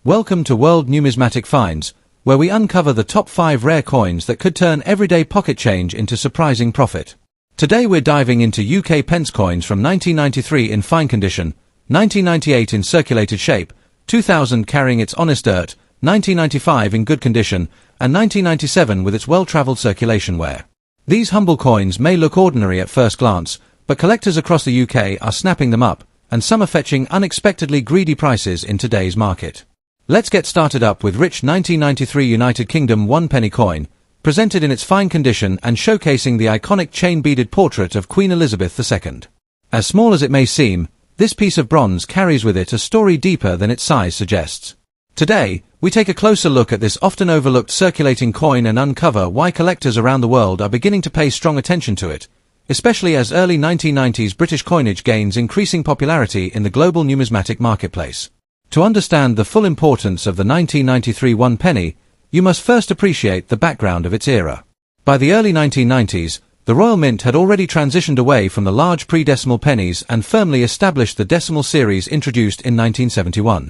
Welcome to World Numismatic Finds, where we uncover the top 5 rare coins that could turn everyday pocket change into surprising profit. Today we're diving into UK pence coins from 1993 in fine condition, 1998 in circulated shape, 2000 carrying its honest dirt, 1995 in good condition, and 1997 with its well-travelled circulation wear. These humble coins may look ordinary at first glance, but collectors across the UK are snapping them up, and some are fetching unexpectedly greedy prices in today's market. Let's get started up with rich 1993 United Kingdom 1 coin, presented in its fine condition and showcasing the iconic chain-beaded portrait of Queen Elizabeth II. As small as it may seem, this piece of bronze carries with it a story deeper than its size suggests. Today, we take a closer look at this often overlooked circulating coin and uncover why collectors around the world are beginning to pay strong attention to it, especially as early 1990s British coinage gains increasing popularity in the global numismatic marketplace. To understand the full importance of the 1993 1 penny, you must first appreciate the background of its era. By the early 1990s, the Royal Mint had already transitioned away from the large pre-decimal pennies and firmly established the decimal series introduced in 1971.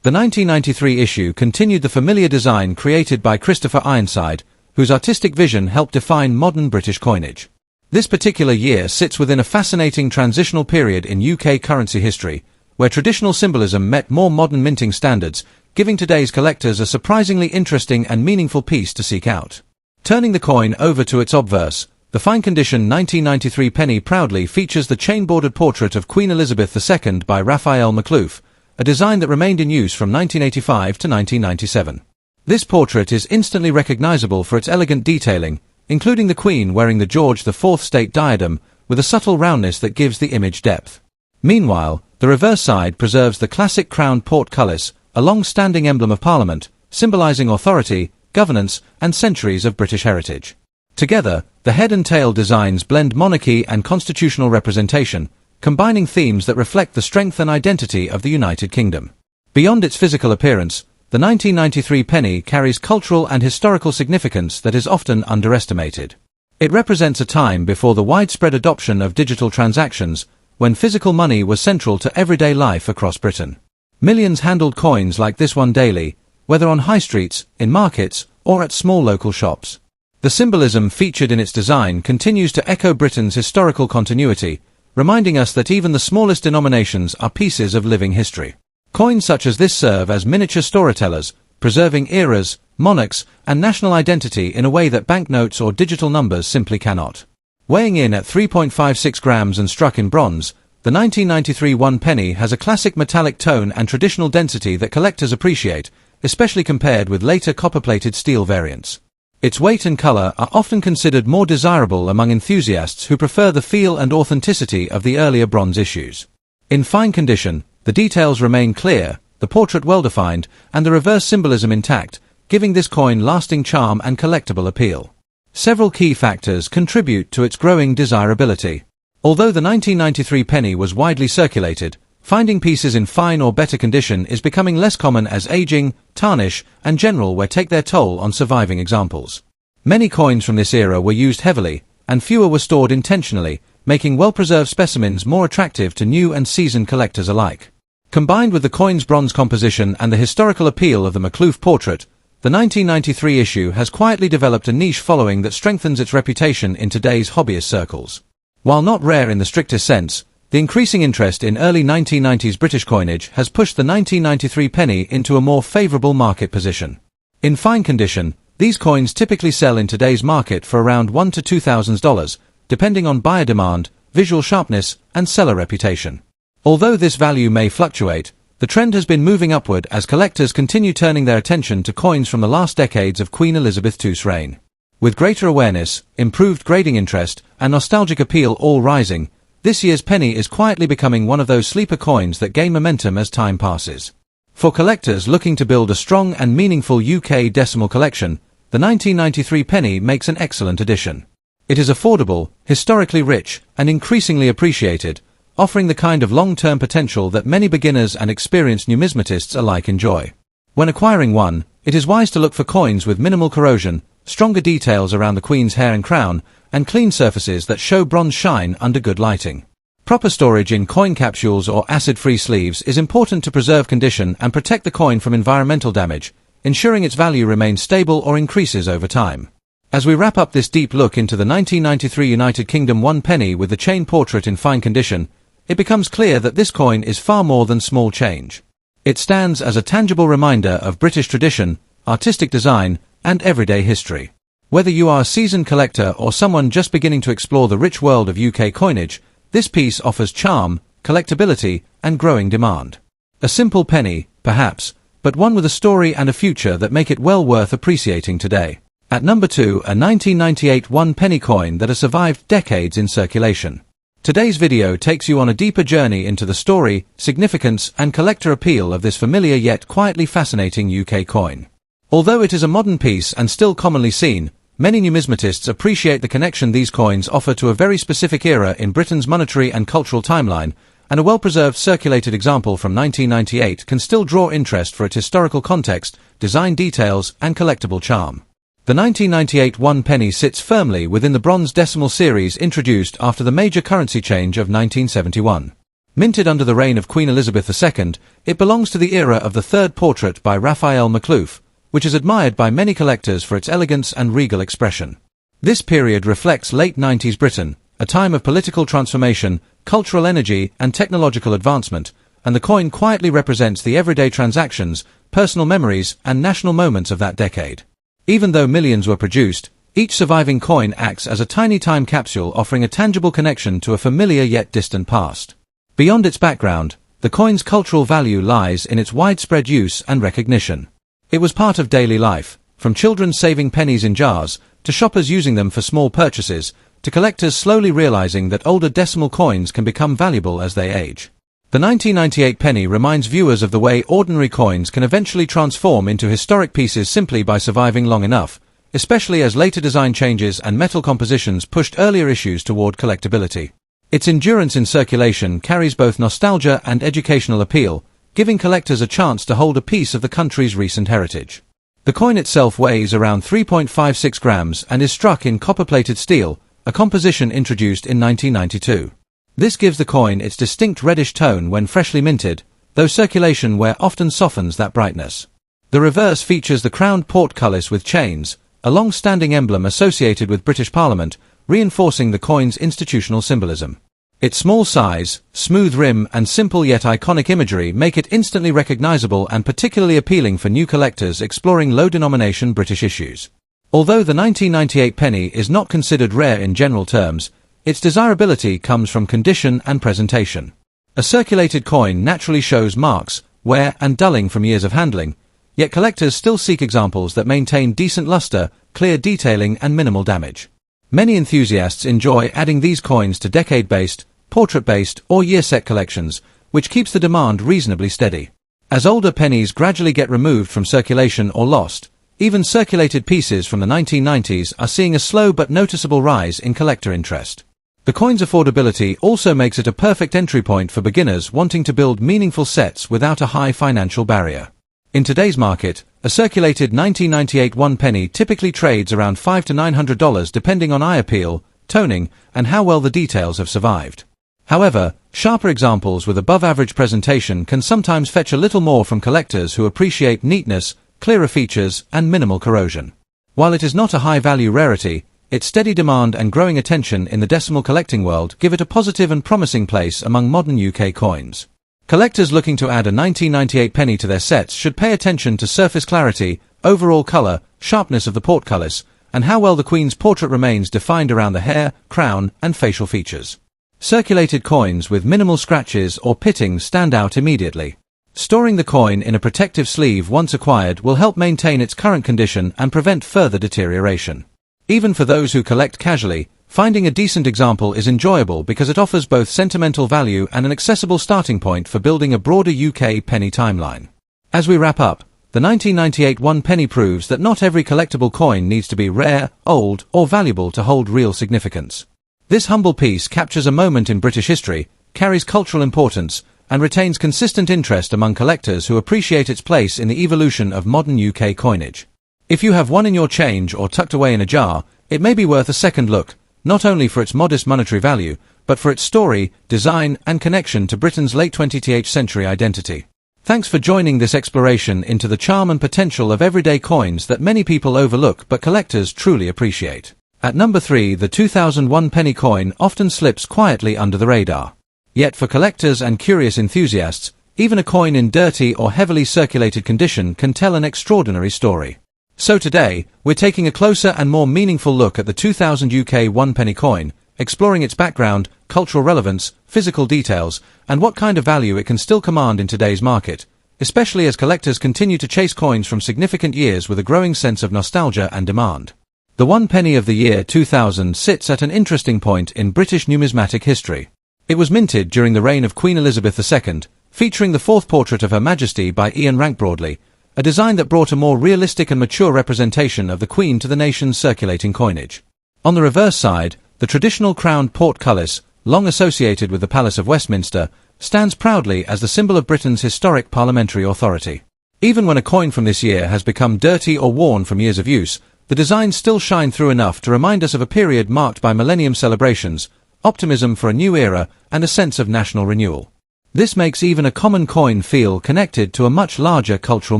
The 1993 issue continued the familiar design created by Christopher Ironside, whose artistic vision helped define modern British coinage. This particular year sits within a fascinating transitional period in UK currency history, where traditional symbolism met more modern minting standards, giving today's collectors a surprisingly interesting and meaningful piece to seek out. Turning the coin over to its obverse, the fine condition 1993 penny proudly features the chain-bordered portrait of Queen Elizabeth II by Raphael McLouf, a design that remained in use from 1985 to 1997. This portrait is instantly recognizable for its elegant detailing, including the Queen wearing the George IV state diadem, with a subtle roundness that gives the image depth. Meanwhile, the reverse side preserves the classic crowned portcullis, a long-standing emblem of Parliament, symbolizing authority, governance, and centuries of British heritage. Together, the head and tail designs blend monarchy and constitutional representation, combining themes that reflect the strength and identity of the United Kingdom. Beyond its physical appearance, the 1993 penny carries cultural and historical significance that is often underestimated. It represents a time before the widespread adoption of digital transactions, when physical money was central to everyday life across Britain. Millions handled coins like this one daily, whether on high streets, in markets, or at small local shops. The symbolism featured in its design continues to echo Britain's historical continuity, reminding us that even the smallest denominations are pieces of living history. Coins such as this serve as miniature storytellers, preserving eras, monarchs, and national identity in a way that banknotes or digital numbers simply cannot. Weighing in at 3.56 grams and struck in bronze, the 1993 1 penny has a classic metallic tone and traditional density that collectors appreciate, especially compared with later copper-plated steel variants. Its weight and color are often considered more desirable among enthusiasts who prefer the feel and authenticity of the earlier bronze issues. In fine condition, the details remain clear, the portrait well-defined, and the reverse symbolism intact, giving this coin lasting charm and collectible appeal. Several key factors contribute to its growing desirability. Although the 1993 penny was widely circulated, finding pieces in fine or better condition is becoming less common as aging, tarnish, and general wear take their toll on surviving examples. Many coins from this era were used heavily, and fewer were stored intentionally, making well-preserved specimens more attractive to new and seasoned collectors alike. Combined with the coin's bronze composition and the historical appeal of the McLouf portrait, the 1993 issue has quietly developed a niche following that strengthens its reputation in today's hobbyist circles. While not rare in the strictest sense, the increasing interest in early 1990s British coinage has pushed the 1993 penny into a more favorable market position. In fine condition, these coins typically sell in today's market for around $1,000 to $2,000, depending on buyer demand, visual sharpness, and seller reputation. Although this value may fluctuate, the trend has been moving upward as collectors continue turning their attention to coins from the last decades of Queen Elizabeth II's reign. With greater awareness, improved grading interest, and nostalgic appeal all rising, this year's penny is quietly becoming one of those sleeper coins that gain momentum as time passes. For collectors looking to build a strong and meaningful UK decimal collection, the 1993 penny makes an excellent addition. It is affordable, historically rich, and increasingly appreciated, offering the kind of long-term potential that many beginners and experienced numismatists alike enjoy. When acquiring one, it is wise to look for coins with minimal corrosion, stronger details around the Queen's hair and crown, and clean surfaces that show bronze shine under good lighting. Proper storage in coin capsules or acid-free sleeves is important to preserve condition and protect the coin from environmental damage, ensuring its value remains stable or increases over time. As we wrap up this deep look into the 1993 United Kingdom 1 penny with the chain portrait in fine condition, it becomes clear that this coin is far more than small change. It stands as a tangible reminder of British tradition, artistic design, and everyday history. Whether you are a seasoned collector or someone just beginning to explore the rich world of UK coinage, this piece offers charm, collectability, and growing demand. A simple penny, perhaps, but one with a story and a future that make it well worth appreciating today. At number 2, a 1998 1 penny coin that has survived decades in circulation. Today's video takes you on a deeper journey into the story, significance, and collector appeal of this familiar yet quietly fascinating UK coin. Although it is a modern piece and still commonly seen, many numismatists appreciate the connection these coins offer to a very specific era in Britain's monetary and cultural timeline, and a well-preserved circulated example from 1998 can still draw interest for its historical context, design details, and collectible charm. The 1998 1 penny sits firmly within the bronze decimal series introduced after the major currency change of 1971. Minted under the reign of Queen Elizabeth II, it belongs to the era of the third portrait by Raphael Makhlouf, which is admired by many collectors for its elegance and regal expression. This period reflects late 90s Britain, a time of political transformation, cultural energy, and technological advancement, and the coin quietly represents the everyday transactions, personal memories, and national moments of that decade. Even though millions were produced, each surviving coin acts as a tiny time capsule offering a tangible connection to a familiar yet distant past. Beyond its background, the coin's cultural value lies in its widespread use and recognition. It was part of daily life, from children saving pennies in jars, to shoppers using them for small purchases, to collectors slowly realizing that older decimal coins can become valuable as they age. The 1998 penny reminds viewers of the way ordinary coins can eventually transform into historic pieces simply by surviving long enough, especially as later design changes and metal compositions pushed earlier issues toward collectability. Its endurance in circulation carries both nostalgia and educational appeal, giving collectors a chance to hold a piece of the country's recent heritage. The coin itself weighs around 3.56 grams and is struck in copper-plated steel, a composition introduced in 1992. This gives the coin its distinct reddish tone when freshly minted, though circulation wear often softens that brightness. The reverse features the crowned portcullis with chains, a long-standing emblem associated with British Parliament, reinforcing the coin's institutional symbolism. Its small size, smooth rim, and simple yet iconic imagery make it instantly recognizable and particularly appealing for new collectors exploring low-denomination British issues. Although the 1998 penny is not considered rare in general terms, its desirability comes from condition and presentation. A circulated coin naturally shows marks, wear, and dulling from years of handling, yet collectors still seek examples that maintain decent luster, clear detailing, and minimal damage. Many enthusiasts enjoy adding these coins to decade-based, portrait-based, or year-set collections, which keeps the demand reasonably steady. As older pennies gradually get removed from circulation or lost, even circulated pieces from the 1990s are seeing a slow but noticeable rise in collector interest. The coin's affordability also makes it a perfect entry point for beginners wanting to build meaningful sets without a high financial barrier. In today's market, a circulated 1998 1 penny typically trades around $500 to $900 depending on eye appeal, toning, and how well the details have survived. However, sharper examples with above-average presentation can sometimes fetch a little more from collectors who appreciate neatness, clearer features, and minimal corrosion. While it is not a high-value rarity, its steady demand and growing attention in the decimal collecting world give it a positive and promising place among modern UK coins. Collectors looking to add a 1998 penny to their sets should pay attention to surface clarity, overall colour, sharpness of the portcullis, and how well the Queen's portrait remains defined around the hair, crown, and facial features. Circulated coins with minimal scratches or pitting stand out immediately. Storing the coin in a protective sleeve once acquired will help maintain its current condition and prevent further deterioration. Even for those who collect casually, finding a decent example is enjoyable because it offers both sentimental value and an accessible starting point for building a broader UK penny timeline. As we wrap up, the 1998 1 penny proves that not every collectible coin needs to be rare, old, or valuable to hold real significance. This humble piece captures a moment in British history, carries cultural importance, and retains consistent interest among collectors who appreciate its place in the evolution of modern UK coinage. If you have one in your change or tucked away in a jar, it may be worth a second look, not only for its modest monetary value, but for its story, design, and connection to Britain's late 20th century identity. Thanks for joining this exploration into the charm and potential of everyday coins that many people overlook but collectors truly appreciate. At number 3, the 2001 penny coin often slips quietly under the radar. Yet for collectors and curious enthusiasts, even a coin in dirty or heavily circulated condition can tell an extraordinary story. So today, we're taking a closer and more meaningful look at the 2000 UK 1 penny coin, exploring its background, cultural relevance, physical details, and what kind of value it can still command in today's market, especially as collectors continue to chase coins from significant years with a growing sense of nostalgia and demand. The 1 penny of the year 2000 sits at an interesting point in British numismatic history. It was minted during the reign of Queen Elizabeth II, featuring the fourth portrait of Her Majesty by Ian Rank Broadley, a design that brought a more realistic and mature representation of the Queen to the nation's circulating coinage. On the reverse side, the traditional crowned portcullis, long associated with the Palace of Westminster, stands proudly as the symbol of Britain's historic parliamentary authority. Even when a coin from this year has become dirty or worn from years of use, the designs still shine through enough to remind us of a period marked by millennium celebrations, optimism for a new era, and a sense of national renewal. This makes even a common coin feel connected to a much larger cultural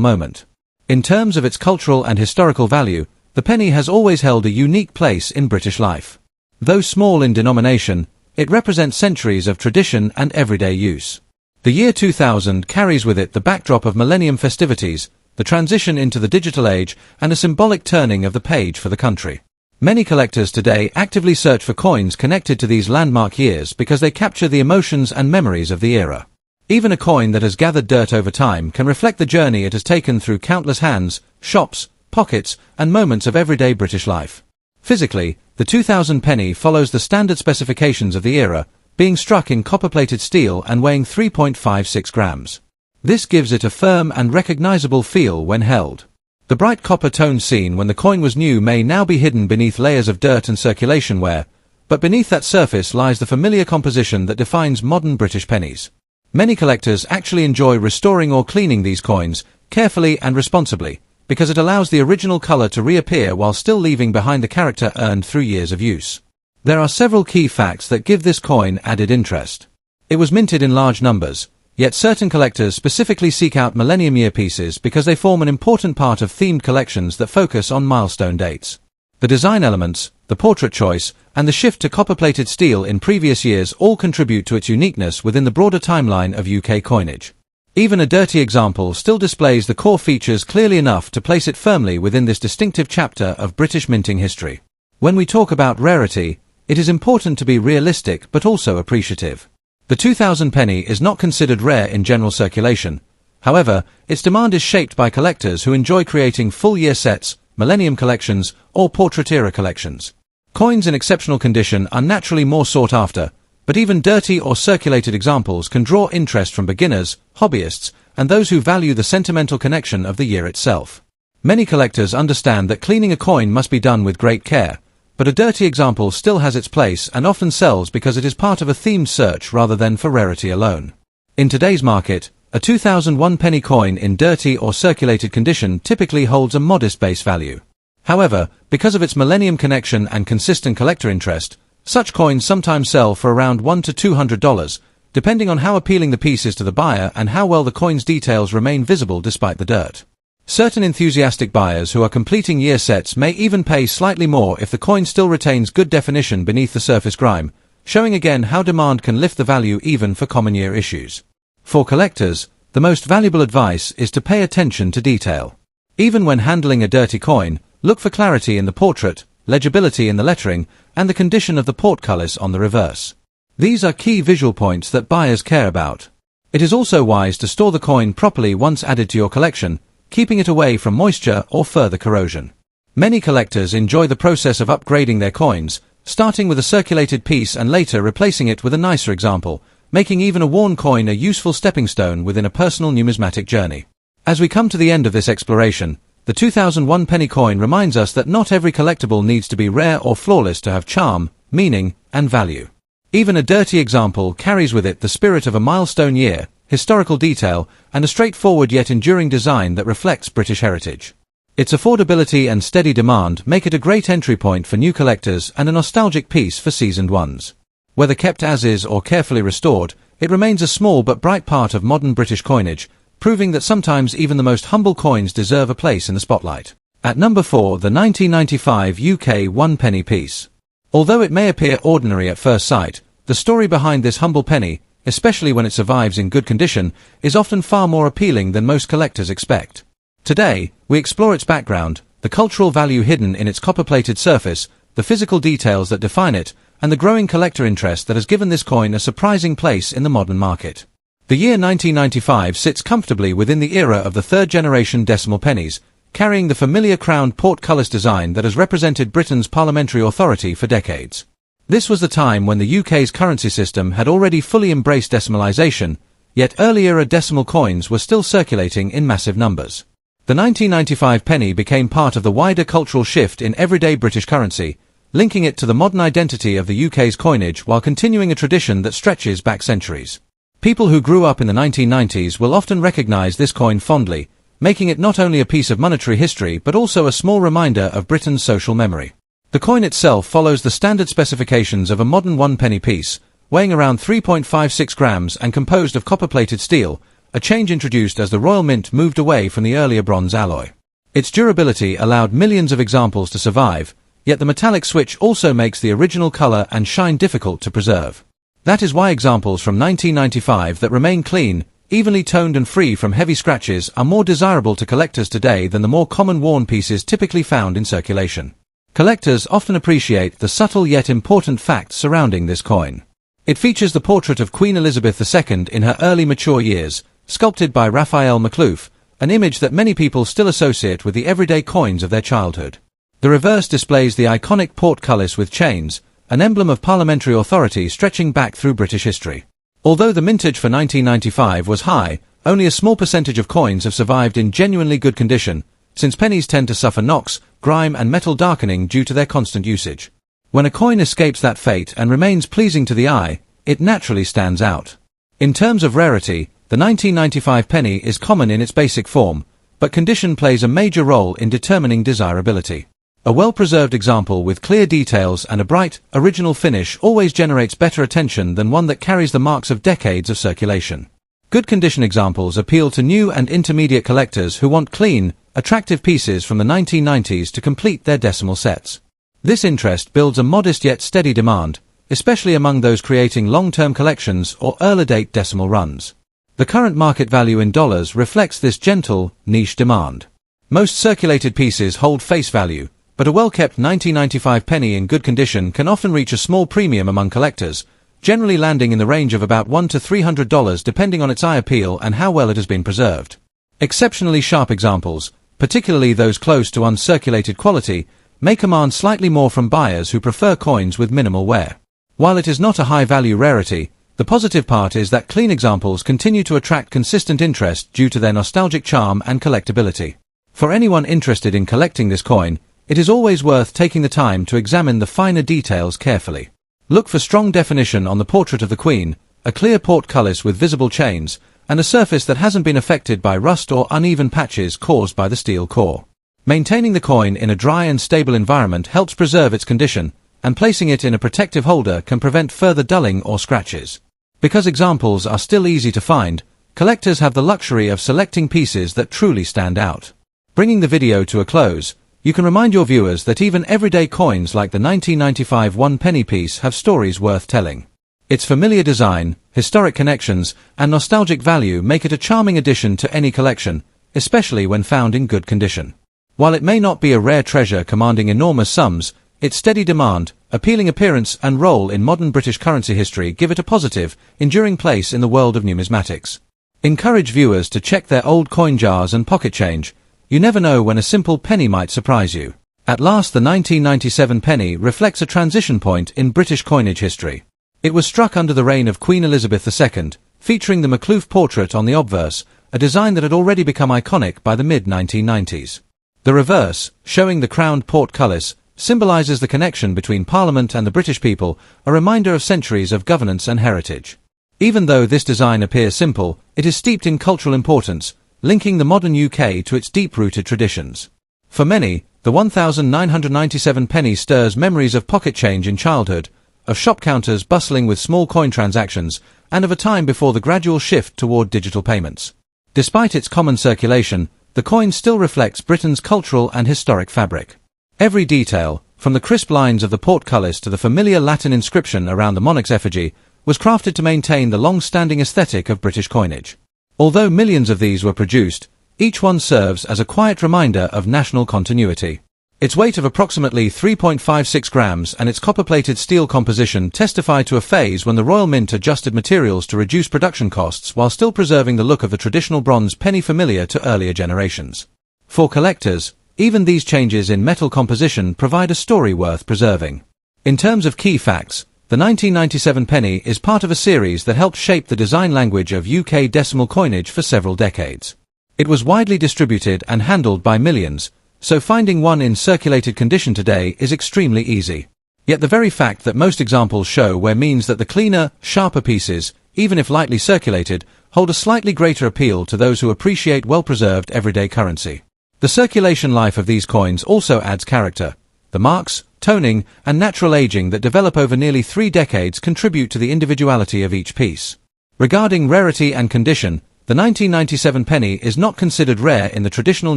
moment. In terms of its cultural and historical value, the penny has always held a unique place in British life. Though small in denomination, it represents centuries of tradition and everyday use. The year 2000 carries with it the backdrop of millennium festivities, the transition into the digital age, and a symbolic turning of the page for the country. Many collectors today actively search for coins connected to these landmark years because they capture the emotions and memories of the era. Even a coin that has gathered dirt over time can reflect the journey it has taken through countless hands, shops, pockets, and moments of everyday British life. Physically, the 2000 penny follows the standard specifications of the era, being struck in copper-plated steel and weighing 3.56 grams. This gives it a firm and recognizable feel when held. The bright copper tone seen when the coin was new may now be hidden beneath layers of dirt and circulation wear, but beneath that surface lies the familiar composition that defines modern British pennies. Many collectors actually enjoy restoring or cleaning these coins, carefully and responsibly, because it allows the original color to reappear while still leaving behind the character earned through years of use. There are several key facts that give this coin added interest. It was minted in large numbers, yet certain collectors specifically seek out millennium year pieces because they form an important part of themed collections that focus on milestone dates. The design elements, the portrait choice, and the shift to copper-plated steel in previous years all contribute to its uniqueness within the broader timeline of UK coinage. Even a dirty example still displays the core features clearly enough to place it firmly within this distinctive chapter of British minting history. When we talk about rarity, it is important to be realistic but also appreciative. The 2000 penny is not considered rare in general circulation. However, its demand is shaped by collectors who enjoy creating full-year sets, millennium collections, or portrait-era collections. Coins in exceptional condition are naturally more sought after, but even dirty or circulated examples can draw interest from beginners, hobbyists, and those who value the sentimental connection of the year itself. Many collectors understand that cleaning a coin must be done with great care, but a dirty example still has its place and often sells because it is part of a themed search rather than for rarity alone. In today's market, a 2001 penny coin in dirty or circulated condition typically holds a modest base value. However, because of its millennium connection and consistent collector interest, such coins sometimes sell for around $100 to $200, depending on how appealing the piece is to the buyer and how well the coin's details remain visible despite the dirt. Certain enthusiastic buyers who are completing year sets may even pay slightly more if the coin still retains good definition beneath the surface grime, showing again how demand can lift the value even for common year issues. For collectors, the most valuable advice is to pay attention to detail. Even when handling a dirty coin, look for clarity in the portrait, legibility in the lettering, and the condition of the portcullis on the reverse. These are key visual points that buyers care about. It is also wise to store the coin properly once added to your collection, keeping it away from moisture or further corrosion. Many collectors enjoy the process of upgrading their coins, starting with a circulated piece and later replacing it with a nicer example, making even a worn coin a useful stepping stone within a personal numismatic journey. As we come to the end of this exploration, the 2001 penny coin reminds us that not every collectible needs to be rare or flawless to have charm, meaning, and value. Even a dirty example carries with it the spirit of a milestone year, historical detail, and a straightforward yet enduring design that reflects British heritage. Its affordability and steady demand make it a great entry point for new collectors and a nostalgic piece for seasoned ones. Whether kept as is or carefully restored, it remains a small but bright part of modern British coinage, proving that sometimes even the most humble coins deserve a place in the spotlight. At number 4, the 1995 UK 1 penny piece. Although it may appear ordinary at first sight, the story behind this humble penny, especially when it survives in good condition, is often far more appealing than most collectors expect. Today, we explore its background, the cultural value hidden in its copper-plated surface, the physical details that define it, and the growing collector interest that has given this coin a surprising place in the modern market. The year 1995 sits comfortably within the era of the third-generation decimal pennies, carrying the familiar crowned portcullis design that has represented Britain's parliamentary authority for decades. This was the time when the UK's currency system had already fully embraced decimalisation, yet early-era decimal coins were still circulating in massive numbers. The 1995 penny became part of the wider cultural shift in everyday British currency, linking it to the modern identity of the UK's coinage while continuing a tradition that stretches back centuries. People who grew up in the 1990s will often recognise this coin fondly, making it not only a piece of monetary history but also a small reminder of Britain's social memory. The coin itself follows the standard specifications of a modern 1 penny piece, weighing around 3.56 grams and composed of copper-plated steel, a change introduced as the Royal Mint moved away from the earlier bronze alloy. Its durability allowed millions of examples to survive, yet the metallic switch also makes the original colour and shine difficult to preserve. That is why examples from 1995 that remain clean, evenly toned and free from heavy scratches are more desirable to collectors today than the more common worn pieces typically found in circulation. Collectors often appreciate the subtle yet important facts surrounding this coin. It features the portrait of Queen Elizabeth II in her early mature years, sculpted by Raphael McLouf, an image that many people still associate with the everyday coins of their childhood. The reverse displays the iconic portcullis with chains, an emblem of parliamentary authority stretching back through British history. Although the mintage for 1995 was high, only a small percentage of coins have survived in genuinely good condition, since pennies tend to suffer knocks, grime and metal darkening due to their constant usage. When a coin escapes that fate and remains pleasing to the eye, it naturally stands out. In terms of rarity, the 1995 penny is common in its basic form, but condition plays a major role in determining desirability. A well-preserved example with clear details and a bright, original finish always generates better attention than one that carries the marks of decades of circulation. Good condition examples appeal to new and intermediate collectors who want clean, attractive pieces from the 1990s to complete their decimal sets. This interest builds a modest yet steady demand, especially among those creating long-term collections or early-date decimal runs. The current market value in dollars reflects this gentle, niche demand. Most circulated pieces hold face value, but a well-kept 1995 penny in good condition can often reach a small premium among collectors, generally landing in the range of about $100 to $300 depending on its eye appeal and how well it has been preserved. Exceptionally sharp examples, particularly those close to uncirculated quality, may command slightly more from buyers who prefer coins with minimal wear. While it is not a high-value rarity, the positive part is that clean examples continue to attract consistent interest due to their nostalgic charm and collectability. For anyone interested in collecting this coin, it is always worth taking the time to examine the finer details carefully. Look for strong definition on the portrait of the Queen, a clear portcullis with visible chains, and a surface that hasn't been affected by rust or uneven patches caused by the steel core. Maintaining the coin in a dry and stable environment helps preserve its condition, and placing it in a protective holder can prevent further dulling or scratches. Because examples are still easy to find, collectors have the luxury of selecting pieces that truly stand out. Bringing the video to a close, you can remind your viewers that even everyday coins like the 1995 1 penny piece have stories worth telling. Its familiar design, historic connections, and nostalgic value make it a charming addition to any collection, especially when found in good condition. While it may not be a rare treasure commanding enormous sums, its steady demand, appealing appearance and role in modern British currency history give it a positive, enduring place in the world of numismatics. Encourage viewers to check their old coin jars and pocket change. You never know when a simple penny might surprise you. At last, the 1997 penny reflects a transition point in British coinage history. It was struck under the reign of Queen Elizabeth II, featuring the McLouf portrait on the obverse, a design that had already become iconic by the mid-1990s. The reverse, showing the crowned portcullis, symbolises the connection between Parliament and the British people, a reminder of centuries of governance and heritage. Even though this design appears simple, it is steeped in cultural importance, linking the modern UK to its deep-rooted traditions. For many, the 1997 penny stirs memories of pocket change in childhood, of shop counters bustling with small coin transactions, and of a time before the gradual shift toward digital payments. Despite its common circulation, the coin still reflects Britain's cultural and historic fabric. Every detail, from the crisp lines of the portcullis to the familiar Latin inscription around the monarch's effigy, was crafted to maintain the long-standing aesthetic of British coinage. Although millions of these were produced, each one serves as a quiet reminder of national continuity. Its weight of approximately 3.56 grams and its copper-plated steel composition testify to a phase when the Royal Mint adjusted materials to reduce production costs while still preserving the look of the traditional bronze penny familiar to earlier generations. For collectors, even these changes in metal composition provide a story worth preserving. In terms of key facts, the 1997 penny is part of a series that helped shape the design language of UK decimal coinage for several decades. It was widely distributed and handled by millions, so finding one in circulated condition today is extremely easy. Yet the very fact that most examples show wear means that the cleaner, sharper pieces, even if lightly circulated, hold a slightly greater appeal to those who appreciate well-preserved everyday currency. The circulation life of these coins also adds character. The marks, toning, and natural aging that develop over nearly 3 decades contribute to the individuality of each piece. Regarding rarity and condition, the 1997 penny is not considered rare in the traditional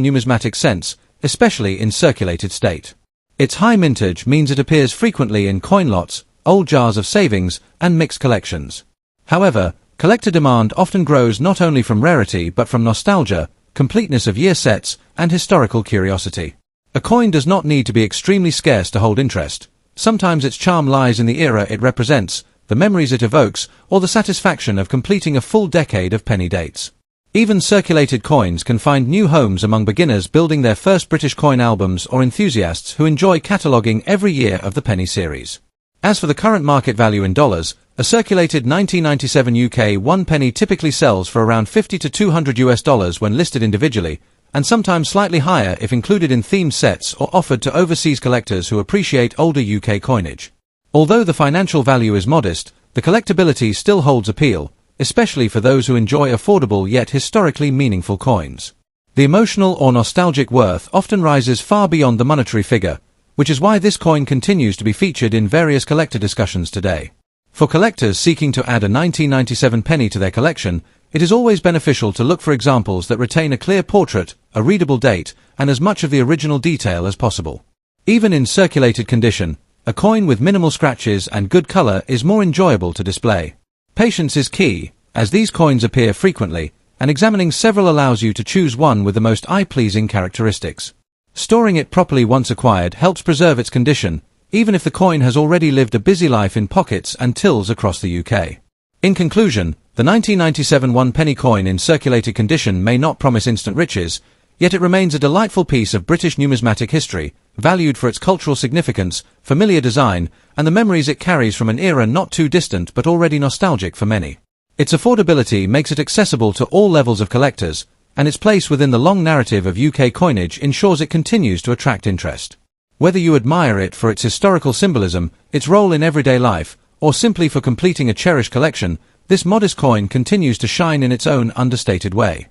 numismatic sense, especially in circulated state. Its high mintage means it appears frequently in coin lots, old jars of savings, and mixed collections. However, collector demand often grows not only from rarity but from nostalgia, completeness of year sets, and historical curiosity. A coin does not need to be extremely scarce to hold interest. Sometimes its charm lies in the era it represents, the memories it evokes, or the satisfaction of completing a full decade of penny dates. Even circulated coins can find new homes among beginners building their first British coin albums or enthusiasts who enjoy cataloguing every year of the penny series. As for the current market value in dollars, a circulated 1997 UK 1 penny typically sells for around $50 to $200 when listed individually, and sometimes slightly higher if included in themed sets or offered to overseas collectors who appreciate older UK coinage. Although the financial value is modest, the collectability still holds appeal, especially for those who enjoy affordable yet historically meaningful coins. The emotional or nostalgic worth often rises far beyond the monetary figure, which is why this coin continues to be featured in various collector discussions today. For collectors seeking to add a 1997 penny to their collection, it is always beneficial to look for examples that retain a clear portrait, a readable date, and as much of the original detail as possible. Even in circulated condition, a coin with minimal scratches and good color is more enjoyable to display. Patience is key, as these coins appear frequently, and examining several allows you to choose one with the most eye-pleasing characteristics. Storing it properly once acquired helps preserve its condition, even if the coin has already lived a busy life in pockets and tills across the UK. In conclusion, the 1997 1 penny coin in circulated condition may not promise instant riches, yet it remains a delightful piece of British numismatic history, valued for its cultural significance, familiar design, and the memories it carries from an era not too distant but already nostalgic for many. Its affordability makes it accessible to all levels of collectors, and its place within the long narrative of UK coinage ensures it continues to attract interest. Whether you admire it for its historical symbolism, its role in everyday life, or simply for completing a cherished collection, this modest coin continues to shine in its own understated way.